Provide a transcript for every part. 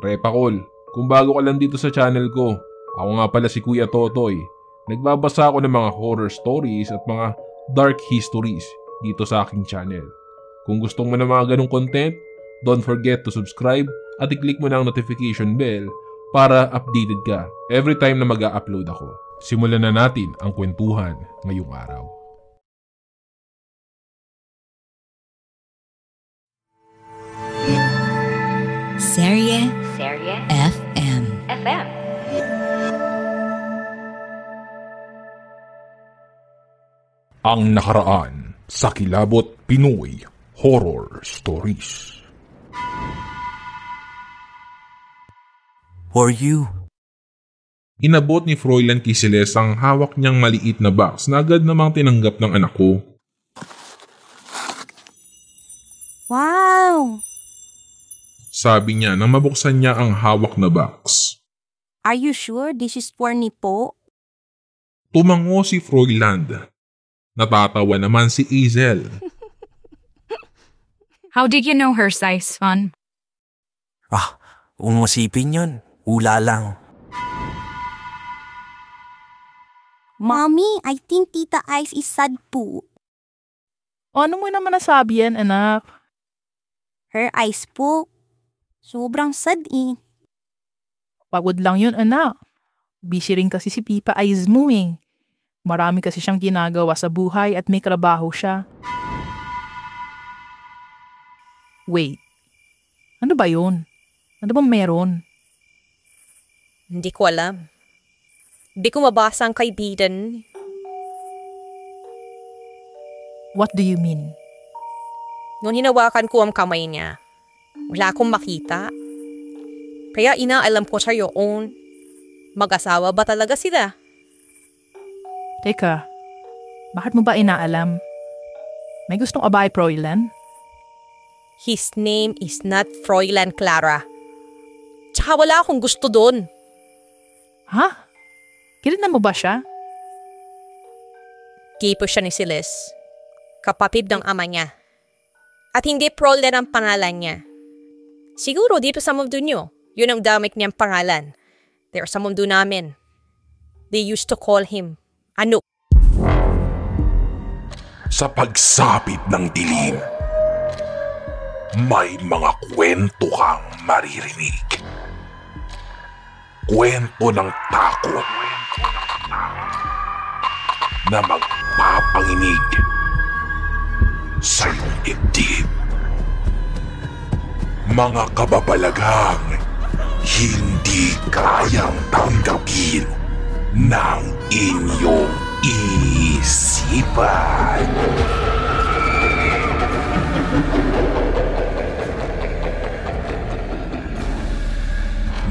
Repakol, kung bago ka lang dito sa channel ko, ako nga pala si Kuya Totoy. Nagbabasa ako ng mga horror stories at mga dark histories dito sa aking channel. Kung gusto mo ng mga ganong content, don't forget to subscribe at i-click mo na ang notification bell para updated ka every time na mag-a-upload ako. Simulan na natin ang kwentuhan ngayong araw. Serye FM. Ang nakaraan sa Kilabot Pinoy Horror Stories. Who are you? Inabot ni Froilan kay Celeste ang hawak niyang maliit na box na agad namang tinanggap ng anak ko. Wow! Sabi niya nang mabuksan niya ang hawak na box. Are you sure this is for Nipo? Tumango si Froilan. Natatawa naman si Hazel. How did you know her size, Fun? Umusipin yun. Hula lang. Mommy, I think Tita Ice is sad po. Ano mo naman nasabi yan, anak? Her eyes po. Sobrang sad eh. Pagod lang yun, anak. Busy rin kasi si Pipa Eyes mo eh. Marami kasi siyang ginagawa sa buhay at may trabaho siya. Wait. Ano ba yun? Ano bang meron? Hindi ko alam. Hindi ko mabasa ang kaibigan. What do you mean? Noon hinawakan ko ang kamay niya, wala akong makita. Kaya inaalam ko siya yun. Mag-asawa ba talaga sila? Teka, bakit mo ba inaalam? May gustong abay, Froilan? His name is not Froilan Clara. Tsaka wala akong gusto doon. Ha? Kinilan mo ba siya? Kipo siya ni Celeste. Kapatid ng ama niya. At hindi Froilan ang pangalan niya. Siguro dito sa mundo niyo, yun ang damit niyang pangalan. Pero sa mundo namin, they used to call him Anouk. Sa pagsapit ng dilim, may mga kwento kang maririnig. Kwento ng takot na magpapanginig sa iyong dibdib. Mga kababalaghang hindi kayang tanggapin ng inyong isipan.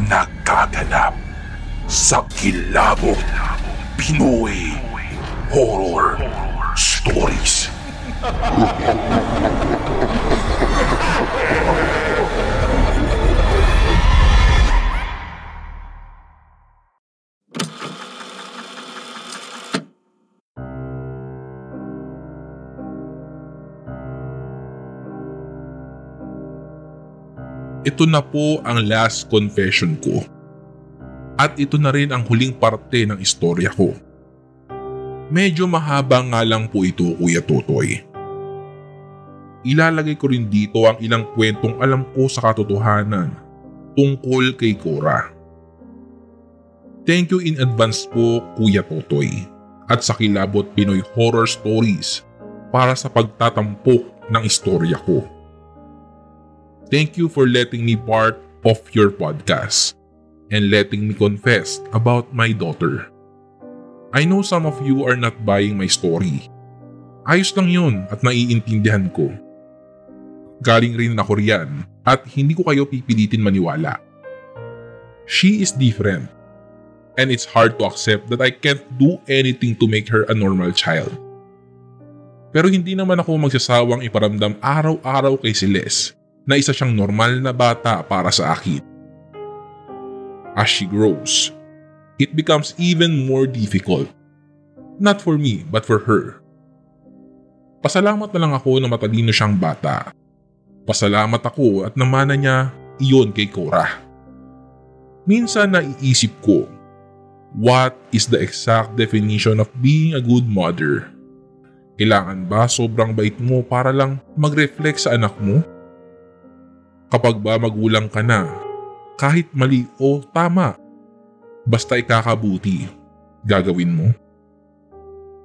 Nagkaganap sa Kilabot Pinoy Horror Stories. Ito na po ang last confession ko. At ito na rin ang huling parte ng istorya ko. Medyo mahaba nga lang po ito, Kuya Totoy. Ilalagay ko rin dito ang ilang kwentong alam ko sa katotohanan tungkol kay Cora. Thank you in advance po, Kuya Totoy, at sa Kilabot Pinoy Horror Stories para sa pagtatampok ng istorya ko. Thank you for letting me part of your podcast and letting me confess about my daughter. I know some of you are not buying my story. Ayos lang yun at naiintindihan ko. Galing rin ako riyan at hindi ko kayo pipilitin maniwala. She is different and it's hard to accept that I can't do anything to make her a normal child. Pero hindi naman ako magsasawang iparamdam araw-araw kay Celeste na isa siyang normal na bata para sa akin. As she grows, it becomes even more difficult. Not for me, but for her. Pasalamat na lang ako na matalino siyang bata. Pasalamat ako at namana niya iyon kay Cora. Minsan naiisip ko, what is the exact definition of being a good mother? Kailangan ba sobrang bait mo para lang mag-reflect sa anak mo? Kapag ba magulang ka na, kahit mali o tama, basta ikakabuti, gagawin mo?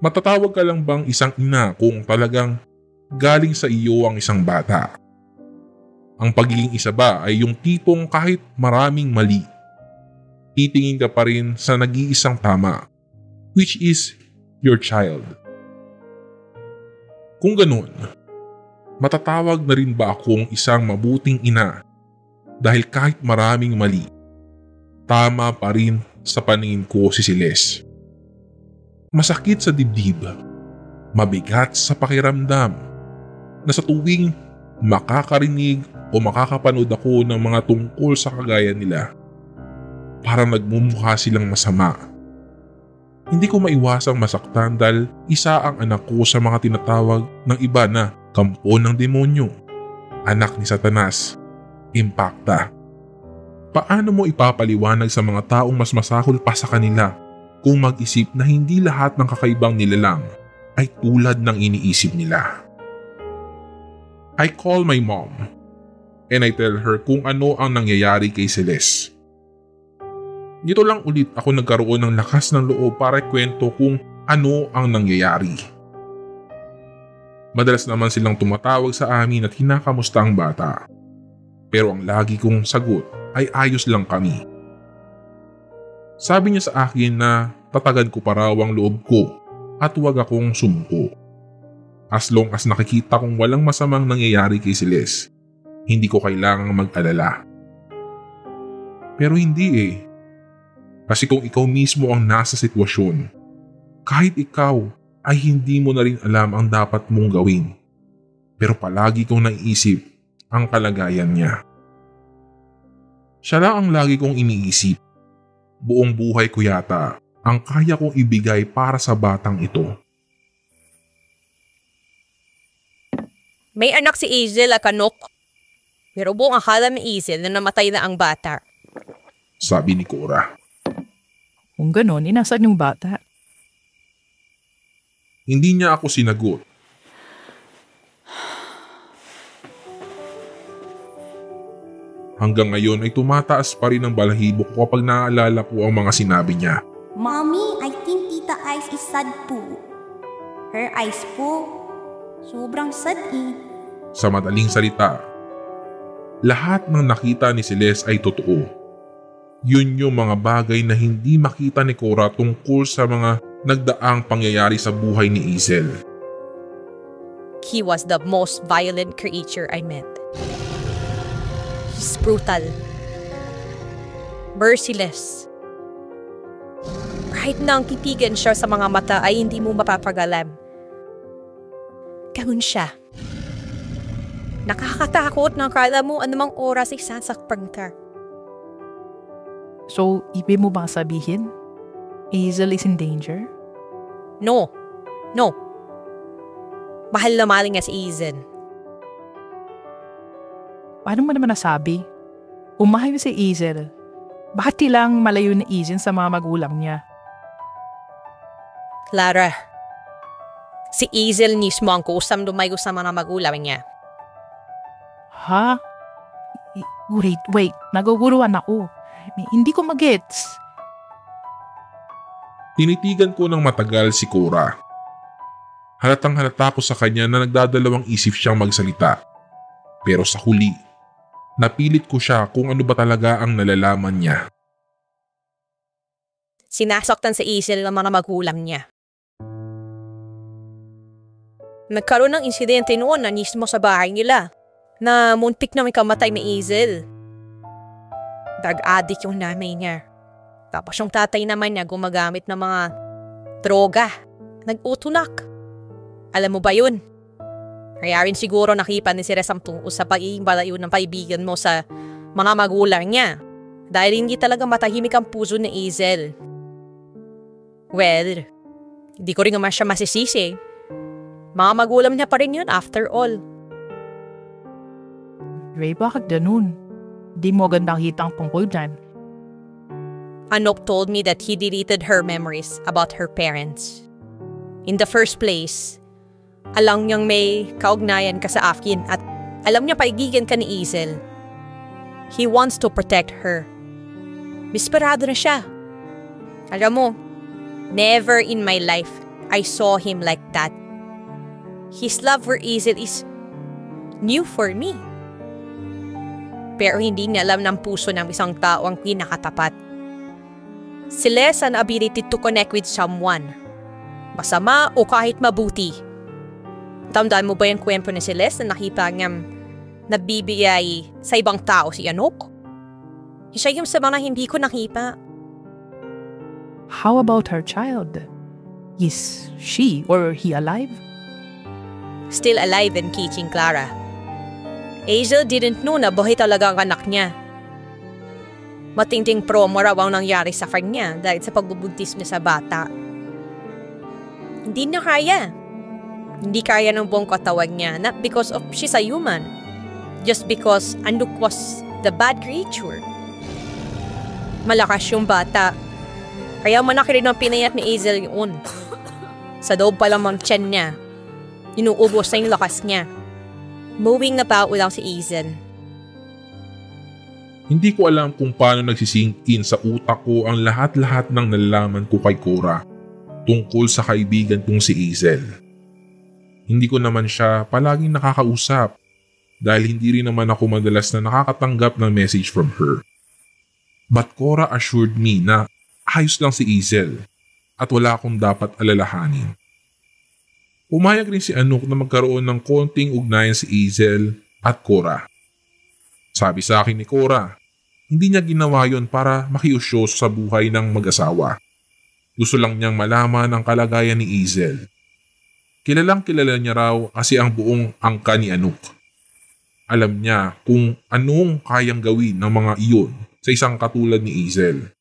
Matatawag ka lang bang isang ina kung talagang galing sa iyo ang isang bata? Ang pagiging isa ba ay yung tipong kahit maraming mali, titingin ka pa rin sa nag-iisang tama, which is your child? Kung ganun, matatawag na rin ba akong isang mabuting ina dahil kahit maraming mali, tama pa rin sa paningin ko si Celeste? Masakit sa dibdib, mabigat sa pakiramdam, na sa tuwing makakarinig o makakapanood ako ng mga tungkol sa kagaya nila, parang nagmumukha silang masama. Hindi ko maiwasang masaktan dahil isa ang anak ko sa mga tinatawag ng iba na kampo ng demonyo, anak ni Satanas, impacta. Paano mo ipapaliwanag sa mga taong mas masahol pa sa kanila kung mag-isip na hindi lahat ng kakaibang nilalang ay tulad ng iniisip nila? I call my mom and I tell her kung ano ang nangyayari kay Celeste. Dito lang ulit ako nagkaroon ng lakas ng loob para ikwento kung ano ang nangyayari. Madalas naman silang tumatawag sa amin at kinakamusta ang bata. Pero ang lagi kong sagot ay ayos lang kami. Sabi niya sa akin na tatagan ko pa raw ang loob ko at huwag akong sumuko. As long as nakikita kong walang masamang nangyayari kay Celeste, hindi ko kailangang mag-alala. Pero hindi eh. Kasi kung ikaw mismo ang nasa sitwasyon, kahit ikaw ay hindi mo na rin alam ang dapat mong gawin. Pero palagi kong naiisip ang kalagayan niya. Siya lang ang lagi kong iniisip. Buong buhay ko yata ang kaya kong ibigay para sa batang ito. May anak si Hazel at Kanok. Pero buong akala ni Hazel na namatay na ang bata. Sabi ni Cora. Kung ganon, inasan yung bata? Hindi niya ako sinagot. Hanggang ngayon ay tumataas pa rin ang balahibo ko kapag naaalala ko ang mga sinabi niya. Mommy, I think Tita Ice is sad po. Her eyes po. Sobrang sad eh. Sa madaling salita, lahat ng nakita ni Celeste ay totoo. Yun yung mga bagay na hindi makita ni Cora tungkol sa mga nagdaang pangyayari sa buhay ni Hazel. He was the most violent creature I met. He's brutal. Merciless. Kahit na ang titigan siya sa mga mata ay hindi mo mapapagalam. Ganun siya. Nakakatakot na akala mo anumang oras ay sasakpan ka. So, ibig mo bang sabihin? Hazel is in danger? No. No. Mahal na mahal nga si Hazel. Paano mo naman nasabi? Umahayo si Hazel. Bakit tilang malayo na Hazel sa mga magulang niya? Clara, si Hazel mismo ang kusang lumayo sa mga magulang niya. Ha? Wait. Naguguruan ako. Hindi ko magets. Tinitigan ko ng matagal si Cora. Halatang halata ko sa kanya na nagdadalawang isip siyang magsalita. Pero sa huli, napilit ko siya kung ano ba talaga ang nalalaman niya. Sinasaktan si Hazel ng mga magulang niya. Nagkaroon ng insidente noon na mismo sa bahay nila na muntik na may kamatay ni Hazel. Drug addict yung nanay niya. Tapos yung tatay naman niya gumagamit ng mga droga. Nag-utunak. Alam mo ba yun? Kaya rin siguro nakipan ni si Resam tungkol sa pagiging balayo ng kaibigan mo sa mga magulang niya. Dahil hindi talaga matahimik ang puso ni Hazel. Well, hindi ko rin naman siya masisisi. Mga magulang niya pa rin yun after all. Ray, bakit ganun? Di mo gandang hitang tungkol dyan. Anok told me that he deleted her memories about her parents. In the first place, alam niyang may kaugnayan ka sa akin at alam niya paigigan ka ni Izel. He wants to protect her. Bisperado na siya. Alam mo, never in my life I saw him like that. His love for Izel is new for me. Pero hindi niya alam ng puso ng isang tao ang pinakatapat. Celeste an ability to connect with someone. Masama o kahit mabuti. Tandaan mo ba yung kwento ni Celeste na nakita niyang nabibigay sa ibang tao si Anok? Siya yung sa mga hindi ko nakita. How about her child? Is she or he alive? Still alive and kicking, Clara. Hazel didn't know na buhay talaga ang anak niya. Matinding promo raw ang nangyari sa kanya dahil sa pagbubuntis niya sa bata. Hindi na kaya. Hindi kaya ng buong katawan niya, not because of she's a human, just because Anok was the bad creature. Malakas yung bata, kaya manaki rin ang pinayat ni Hazel yun. Sa loob pa lang ng tiyan niya, inuubos na yung lakas niya. Moving about lang si Hazel. Hindi ko alam kung paano nagsisink in sa utak ko ang lahat-lahat ng nalalaman ko kay Cora tungkol sa kaibigan kong si Hazel. Hindi ko naman siya palaging nakakausap dahil hindi rin naman ako madalas na nakakatanggap ng message from her. But Cora assured me na ayos lang si Hazel at wala akong dapat alalahanin. Pumayag rin si Anok na magkaroon ng konting ugnayan si Hazel at Cora. Sabi sa akin ni Cora, hindi niya ginawa yon para makiusyoso sa buhay ng mag-asawa. Gusto lang niyang malaman ang kalagayan ni Hazel. Kilalang kilala niya raw kasi ang buong angka ni Anok. Alam niya kung anong kayang gawin ng mga iyon sa isang katulad ni Hazel.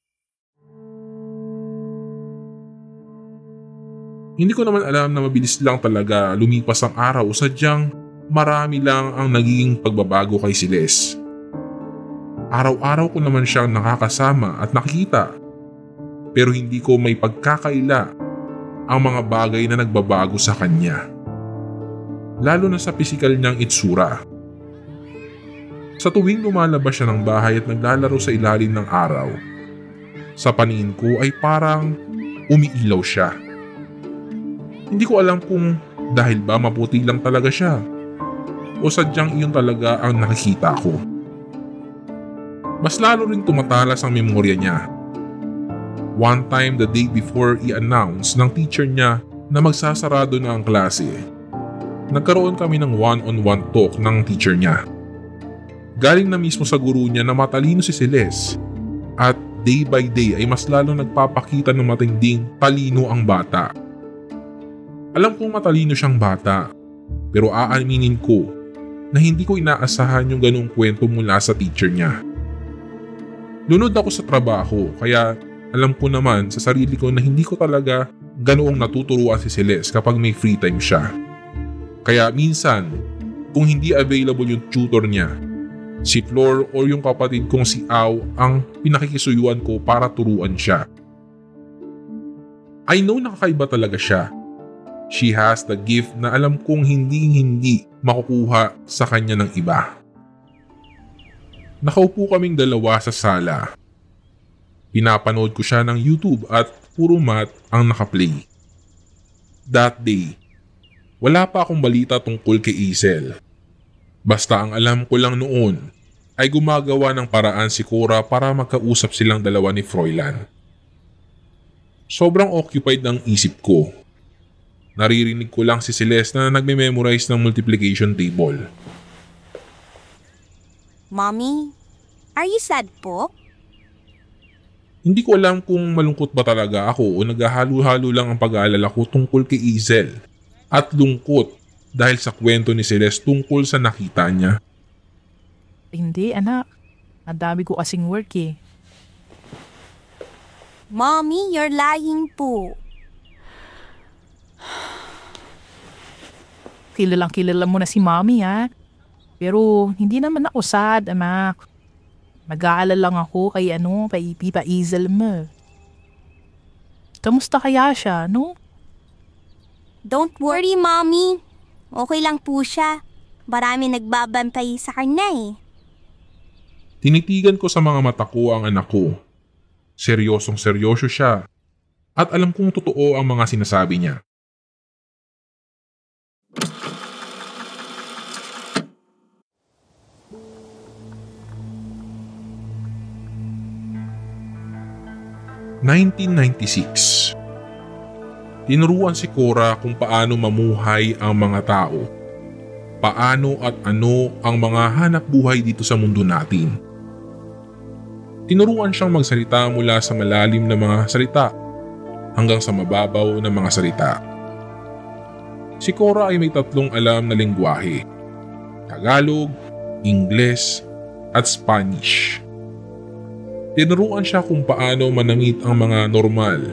Hindi ko naman alam na mabilis lang talaga lumipas ang araw, sadyang marami lang ang nagiging pagbabago kay Celeste. Araw-araw ko naman siyang nakakasama at nakikita, pero hindi ko may pagkakaila ang mga bagay na nagbabago sa kanya. Lalo na sa pisikal niyang itsura. Sa tuwing lumalabas siya ng bahay at naglalaro sa ilalim ng araw, sa paningin ko ay parang umiilaw siya. Hindi ko alam kung dahil ba maputi lang talaga siya o sadyang iyon talaga ang nakikita ko. Mas lalo rin tumatalas ang memorya niya. One time the day before i-announce ng teacher niya na magsasarado na ang klase, nagkaroon kami ng one-on-one talk ng teacher niya. Galing na mismo sa guru niya na matalino si Celeste at day by day ay mas lalo nagpapakita ng matinding talino ang bata. Alam kong matalino siyang bata, pero aaminin ko na hindi ko inaasahan yung ganung kwento mula sa teacher niya. Lunod ako sa trabaho kaya alam ko naman sa sarili ko na hindi ko talaga ganoong natuturuan si Celeste kapag may free time siya. Kaya minsan, kung hindi available yung tutor niya, si Flor o yung kapatid kong si Au ang pinakikisuyuan ko para turuan siya. I know nakakaiba talaga siya. She has the gift na alam kong hindi makukuha sa kanya ng iba. Nakaupo kaming dalawa sa sala. Pinapanood ko siya ng YouTube at puro math ang nakaplay. That day, wala pa akong balita tungkol kay Hazel. Basta ang alam ko lang noon ay gumagawa ng paraan si Cora para magkausap silang dalawa ni Froilan. Sobrang occupied ang isip ko. Naririnig ko lang si Celeste na nagme-memorize ng multiplication table. Mommy, are you sad po? Hindi ko alam kung malungkot ba talaga ako o naghahalo-halo lang ang pag-aalala ko tungkol kay Hazel at lungkot dahil sa kwento ni Celeste tungkol sa nakita niya. Hindi anak, ang dami ko kasing work eh. Mommy, you're lying po. Kilala mo na si mommy ha. Pero hindi naman ako sad, anak. Mag-aalala lang ako kay Pipa Hazel mo. Kamusta kaya siya, no? Don't worry, Mommy. Okay lang po siya. Marami nagbabantay sa kanya eh. Tinitigan ko sa mga mata ko ang anak ko. Seryosong seryoso siya. At alam kong totoo ang mga sinasabi niya. (1996) Tinuruan si Cora kung paano mamuhay ang mga tao. Paano at ano ang mga hanap buhay dito sa mundo natin. Tinuruan siyang magsalita mula sa malalim na mga salita hanggang sa mababaw na mga salita. Si Cora ay may 3 alam na lengguwahe: Tagalog, Ingles at Spanish. Tinuruan siya kung paano manamit ang mga normal,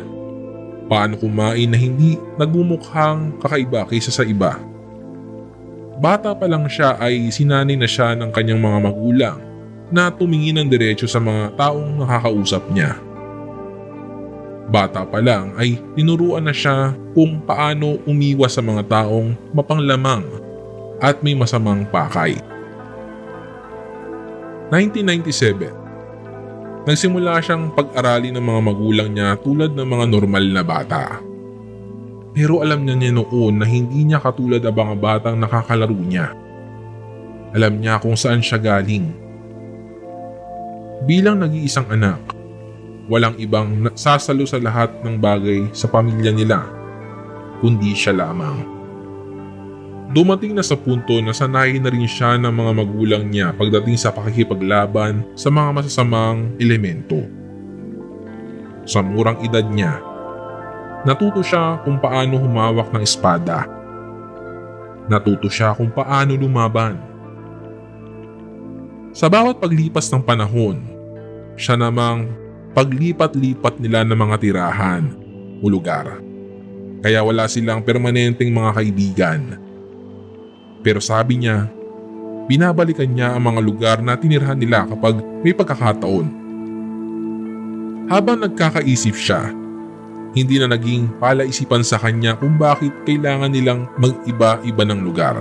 paano kumain na hindi nagmumukhang kakaiba kaysa sa iba. Bata pa lang siya ay sinanay na siya ng kanyang mga magulang na tumingin ng diretso sa mga taong nakakausap niya. Bata pa lang ay tinuruan na siya kung paano umiwas sa mga taong mapanglamang at may masamang pakay. 1997 Nagsimula siyang pag-aralin ng mga magulang niya tulad ng mga normal na bata. Pero alam niya noon na hindi niya katulad ang mga batang nakakalaro niya. Alam niya kung saan siya galing. Bilang nag-iisang anak, walang ibang sasalo sa lahat ng bagay sa pamilya nila, kundi siya lamang. Dumating na sa punto na sanay na rin siya ng mga magulang niya pagdating sa pakikipaglaban sa mga masasamang elemento. Sa murang edad niya, natuto siya kung paano humawak ng espada. Natuto siya kung paano lumaban. Sa bawat paglipas ng panahon, siya namang paglipat-lipat nila ng mga tirahan o lugar. Kaya wala silang permanenteng mga kaibigan. Pero sabi niya, binabalikan niya ang mga lugar na tinirhan nila kapag may pagkakataon. Habang nagkakaisip siya, hindi na naging palaisipan sa kanya kung bakit kailangan nilang mag-iba-iba ng lugar.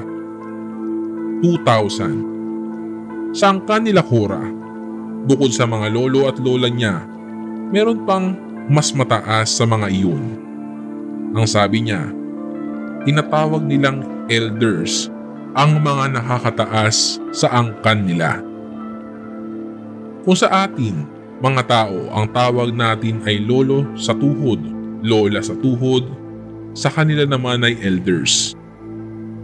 2000. Sa angkan nila Cora, bukod sa mga lolo at lola niya, meron pang mas mataas sa mga iyon. Ang sabi niya, tinatawag nilang elders ang mga nakakataas sa angkan nila. Kung sa atin, mga tao, ang tawag natin ay lolo sa tuhod, lola sa tuhod, sa kanila naman ay elders.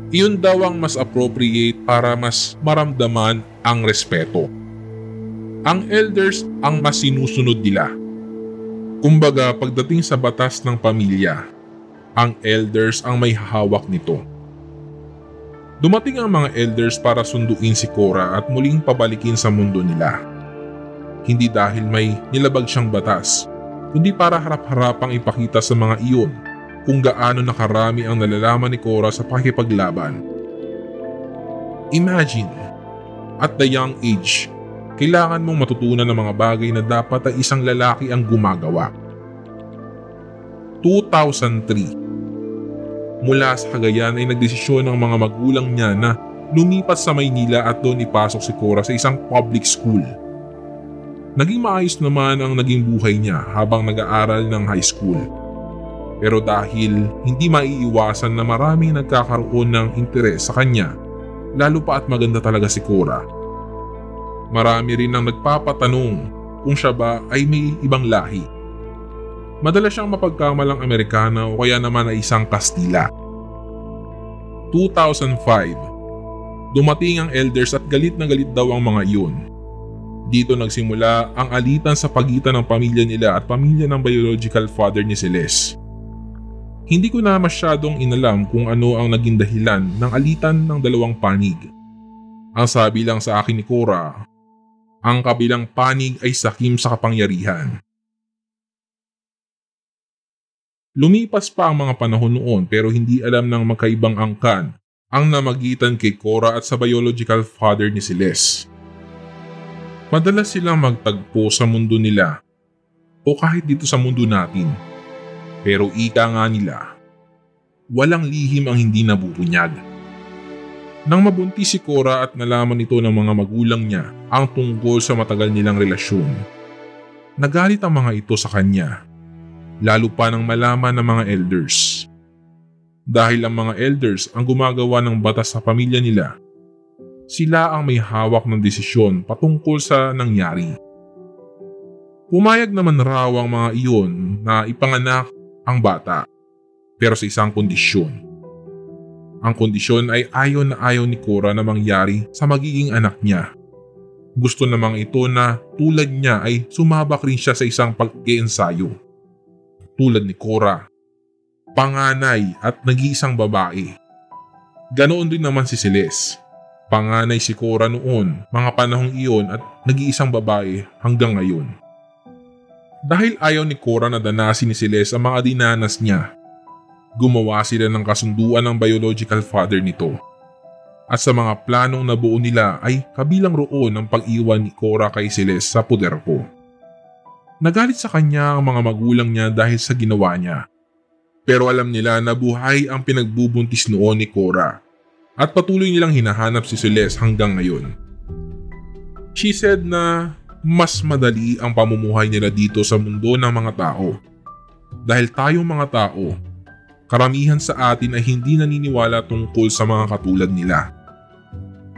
Iyon daw ang mas appropriate para mas maramdaman ang respeto. Ang elders ang mas sinusunod nila. Kumbaga, pagdating sa batas ng pamilya, ang elders ang may hawak nito. Dumating ang mga elders para sunduin si Cora at muling pabalikin sa mundo nila. Hindi dahil may nilabag siyang batas, kundi para harap-harapang ipakita sa mga iyon kung gaano nakarami ang nalalaman ni Cora sa pakikipaglaban. Imagine, at the young age, kailangan mong matutunan ng mga bagay na dapat ay isang lalaki ang gumagawa. 2003. Mula sa Cagayan ay nagdesisyon ng mga magulang niya na lumipat sa Maynila at doon ipasok si Cora sa isang public school. Naging maayos naman ang naging buhay niya habang nag-aaral ng high school. Pero dahil hindi maiiwasan na maraming nagkakaroon ng interes sa kanya, lalo pa at maganda talaga si Cora. Marami rin ang nagpapatanong kung siya ba ay may ibang lahi. Madalas siyang mapagkamalang Amerikana o kaya naman ay isang Kastila. 2005. Dumating ang elders at galit na galit daw ang mga iyon. Dito nagsimula ang alitan sa pagitan ng pamilya nila at pamilya ng biological father ni Celeste. Hindi ko na masyadong inalam kung ano ang naging dahilan ng alitan ng dalawang panig. Ang sabi lang sa akin ni Cora, ang kabilang panig ay sakim sa kapangyarihan. Lumipas pa ang mga panahon noon pero hindi alam ng magkaibang angkan ang namagitan kay Cora at sa biological father ni Celeste. Madalas silang magtagpo sa mundo nila o kahit dito sa mundo natin. Pero ika nga nila, walang lihim ang hindi nabubunyag. Nang mabuntis si Cora at nalaman ito ng mga magulang niya ang tungkol sa matagal nilang relasyon, nagalit ang mga ito sa kanya, lalo pa nang malaman ng mga elders. Dahil ang mga elders ang gumagawa ng batas sa pamilya nila, sila ang may hawak ng desisyon patungkol sa nangyari. Pumayag naman raw ang mga iyon na ipanganak ang bata, pero sa isang kondisyon. Ang kondisyon ay ayaw ni Cora na mangyari sa magiging anak niya. Gusto namang ito na tulad niya ay sumabak rin siya sa isang pag-iensayo. Tulad ni Cora, panganay at nag-iisang babae. Ganoon din naman si Celeste. Panganay si Cora noon, mga panahong iyon at nag-iisang babae hanggang ngayon. Dahil ayaw ni Cora na danasin ni Celeste ang mga dinanas niya, gumawa sila ng kasunduan ng biological father nito. At sa mga planong nabuo nila ay kabilang roon ang pag-iwan ni Cora kay Celeste sa puderko. Nagalit sa kanya ang mga magulang niya dahil sa ginawa niya. Pero alam nila na buhay ang pinagbubuntis noon ni Cora at patuloy nilang hinahanap si Celeste hanggang ngayon. She said na mas madali ang pamumuhay nila dito sa mundo ng mga tao. Dahil tayong mga tao, karamihan sa atin ay hindi naniniwala tungkol sa mga katulad nila.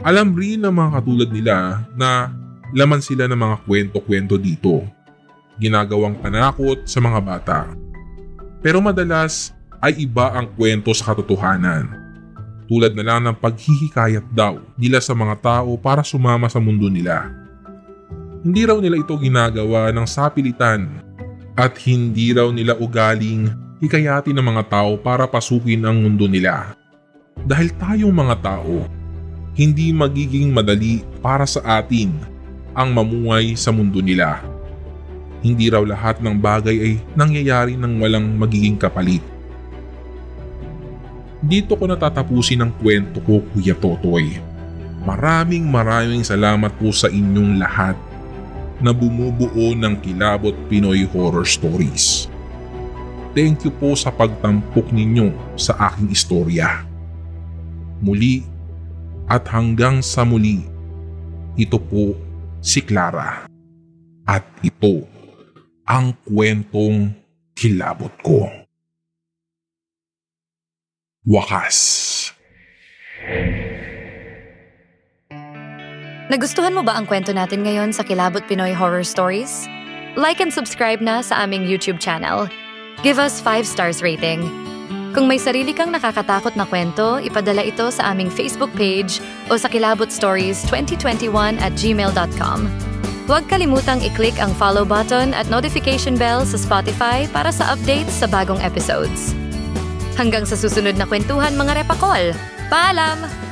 Alam rin ng mga katulad nila na laman sila ng mga kwento-kwento dito, ginagawang panakot sa mga bata. Pero madalas ay iba ang kwento sa katotohanan. Tulad na lang ng paghihikayat daw nila sa mga tao para sumama sa mundo nila. Hindi raw nila ito ginagawa ng sapilitan at hindi raw nila ugaling hikayatin ng mga tao para pasukin ang mundo nila. Dahil tayong mga tao, hindi magiging madali para sa atin ang mamuhay sa mundo nila. Hindi raw lahat ng bagay ay nangyayari ng walang magiging kapalit. Dito ko natatapusin ang kwento ko, Kuya Totoy. Maraming salamat po sa inyong lahat na bumubuo ng Kilabot Pinoy Horror Stories. Thank you po sa pagtampok ninyo sa aking istorya. Muli at hanggang sa muli, ito po si Clara. At ito ang kwentong Kilabot ko. Wakas. Nagustuhan mo ba ang kwento natin ngayon sa Kilabot Pinoy Horror Stories? Like and subscribe na sa aming YouTube channel. Give us 5 stars rating. Kung may sarili kang nakakatakot na kwento, ipadala ito sa aming Facebook page o sa kilabotstories2021@gmail.com. Huwag kalimutang i-click ang follow button at notification bell sa Spotify para sa updates sa bagong episodes. Hanggang sa susunod na kwentuhan mga repakol. Paalam!